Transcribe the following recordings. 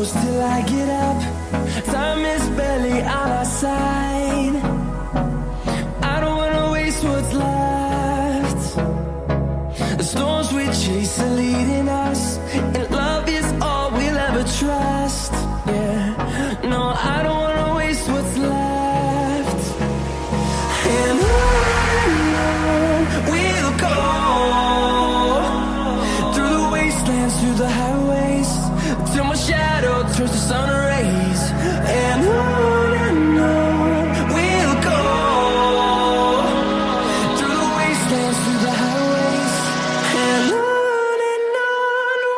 close till I get up. Time is barely on our side. I don't wanna waste what's left. The storms we chase are leading us, and love is all we'll ever trust. Yeah, no, I don't wanna waste what's left. And on we'll go, through the wastelands, through the highways, till my shadow turns to sun rays. And on we'll go, through the wastelands, through the highways, and on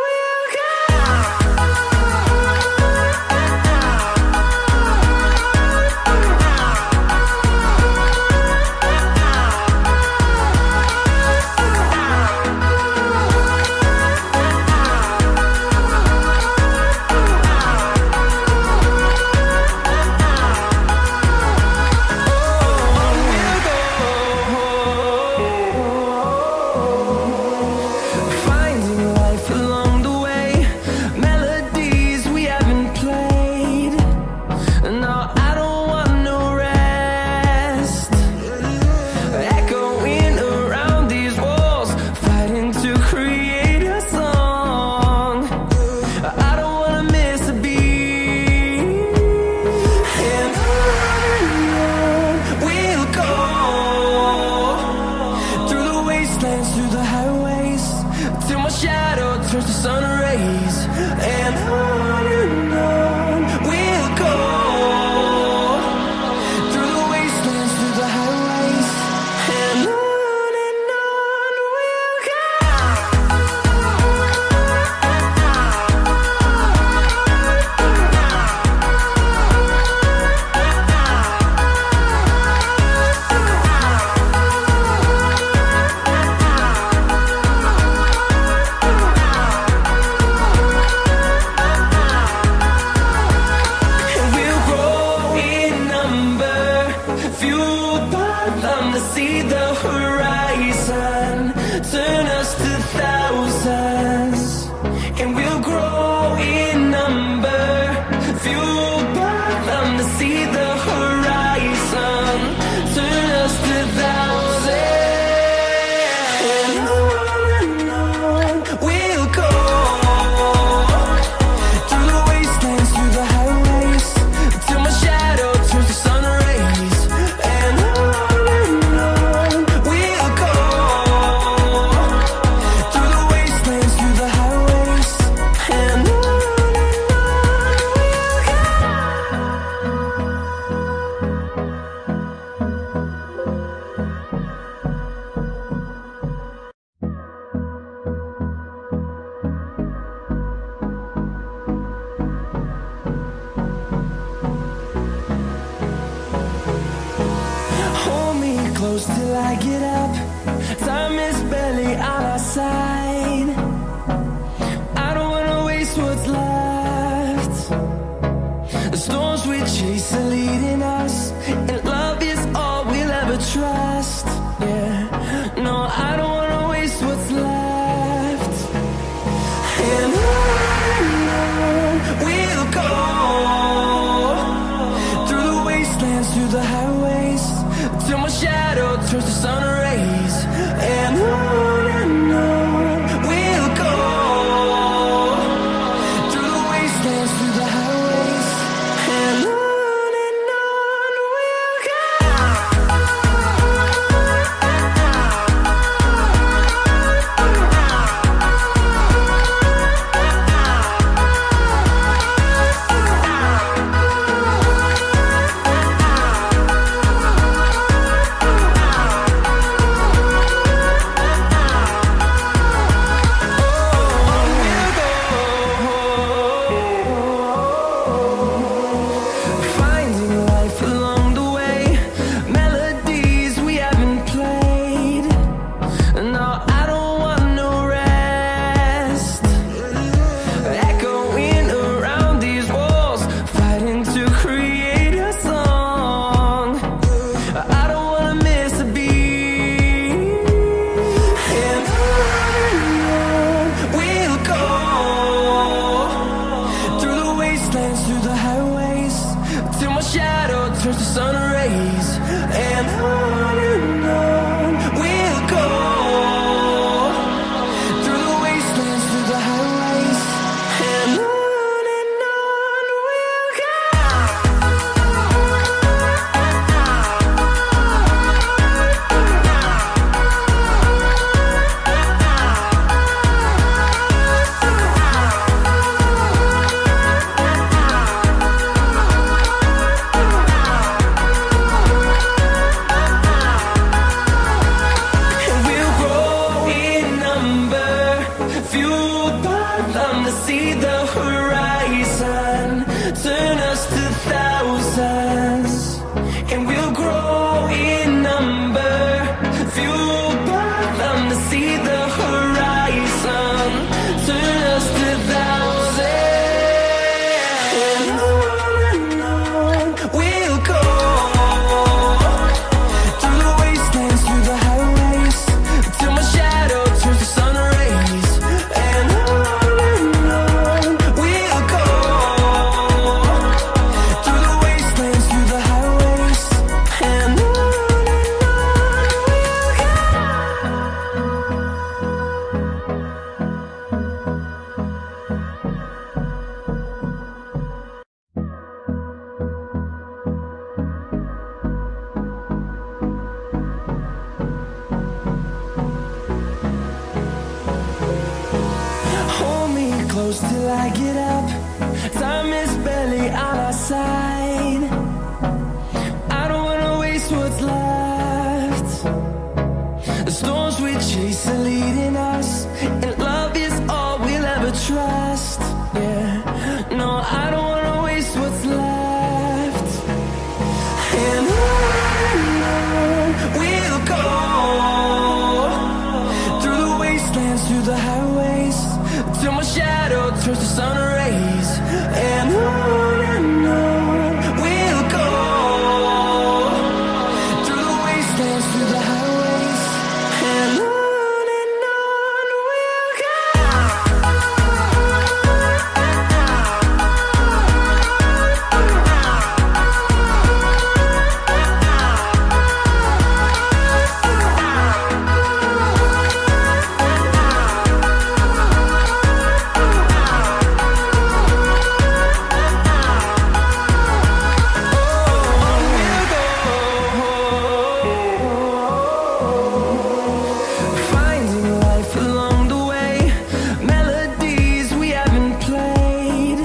we'll go. Finding life along the way, melodies we haven't played. No, I don't want no rest. Echoing around these walls, fighting to create a song. I don't wanna miss a beat. And on we'll go, through the wastelands, through the highways, till my shadow turns to sun rays. And on we'll go, through the wastelands, through the highways, and on we'll go. And we'll grow in number, fueled by them to see the horizon, turn us to thousands. And we'll grow in number, fueled by them to see the horizon, turn us to thousands. And on we'll go, through the wastelands, through the highways, till my shadow turns to sun rays. And on we'll go, through the wastelands, through the highways, and on we'll go. Hold me close till I get up. Time is barely on our side. I don't wanna waste what's left. The storms we chase are leading us, and love is all we'll ever trust. Yeah, no, I don't wanna waste what's left. And on we'll go, through the wastelands, through the highways, till my shadow turns to sun rays. And on we'll go, through the wastelands, through the highways, and on we'll go. close till I get up. Time is barely on our side. I don't wanna waste what's left. The storms we chase are leading us, and love is all we'll ever trust. Yeah, no, I don't wanna waste what's left. And on we'll go, through the wastelands, through the highways, till my shadow turns to sun rays. And on we'll go, through the wastelands, through the highways, and on we'll go. Finding life along the way, melodies we haven't played.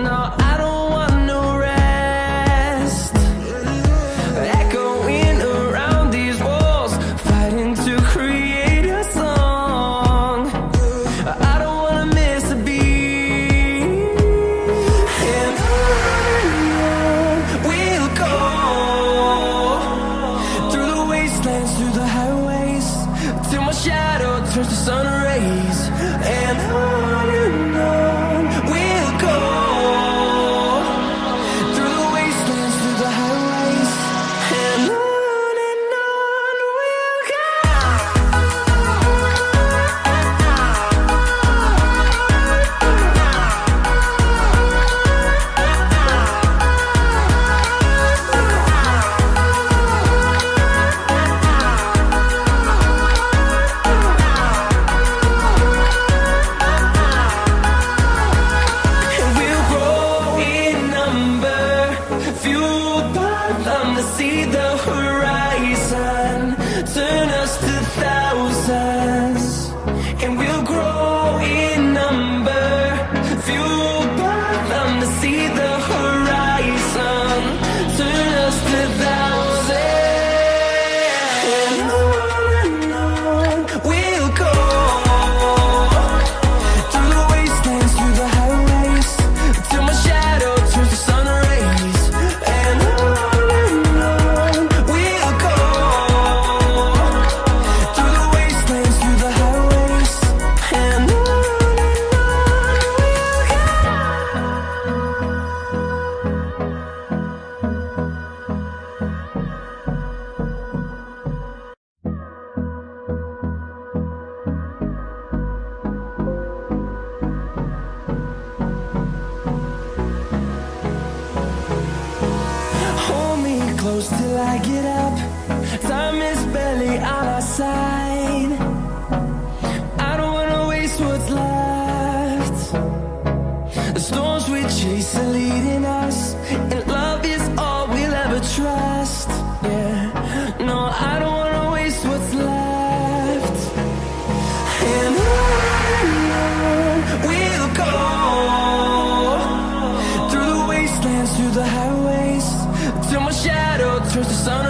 No, I don't want no rest. Echoing around these walls, fighting to create a song. I don't wanna miss a beat. And on we'll go, through the wastelands, through the highways, till my shadow turns to sun rays. And on we'll go, through the wastelands, through the highways, and on we'll go. And we'll grow in number, fueled by them to see the horizon, turn us to thousands. And we'll grow in number, fueled by them to see the horizon, turn us to thousands. And on we'll go, through the wastelands, through the highways, till my shadow turns to sun rays. And on we'll go, through the wastelands, through the highways, and on hold me close till I get up. Time is barely on our side. I don't wanna waste what's left. The storms we chase are leading us, and love is all we'll ever trust. Yeah, no, I don't wanna waste what's left. And on we'll go, through the wastelands, through the highways, till my shadow turns to sun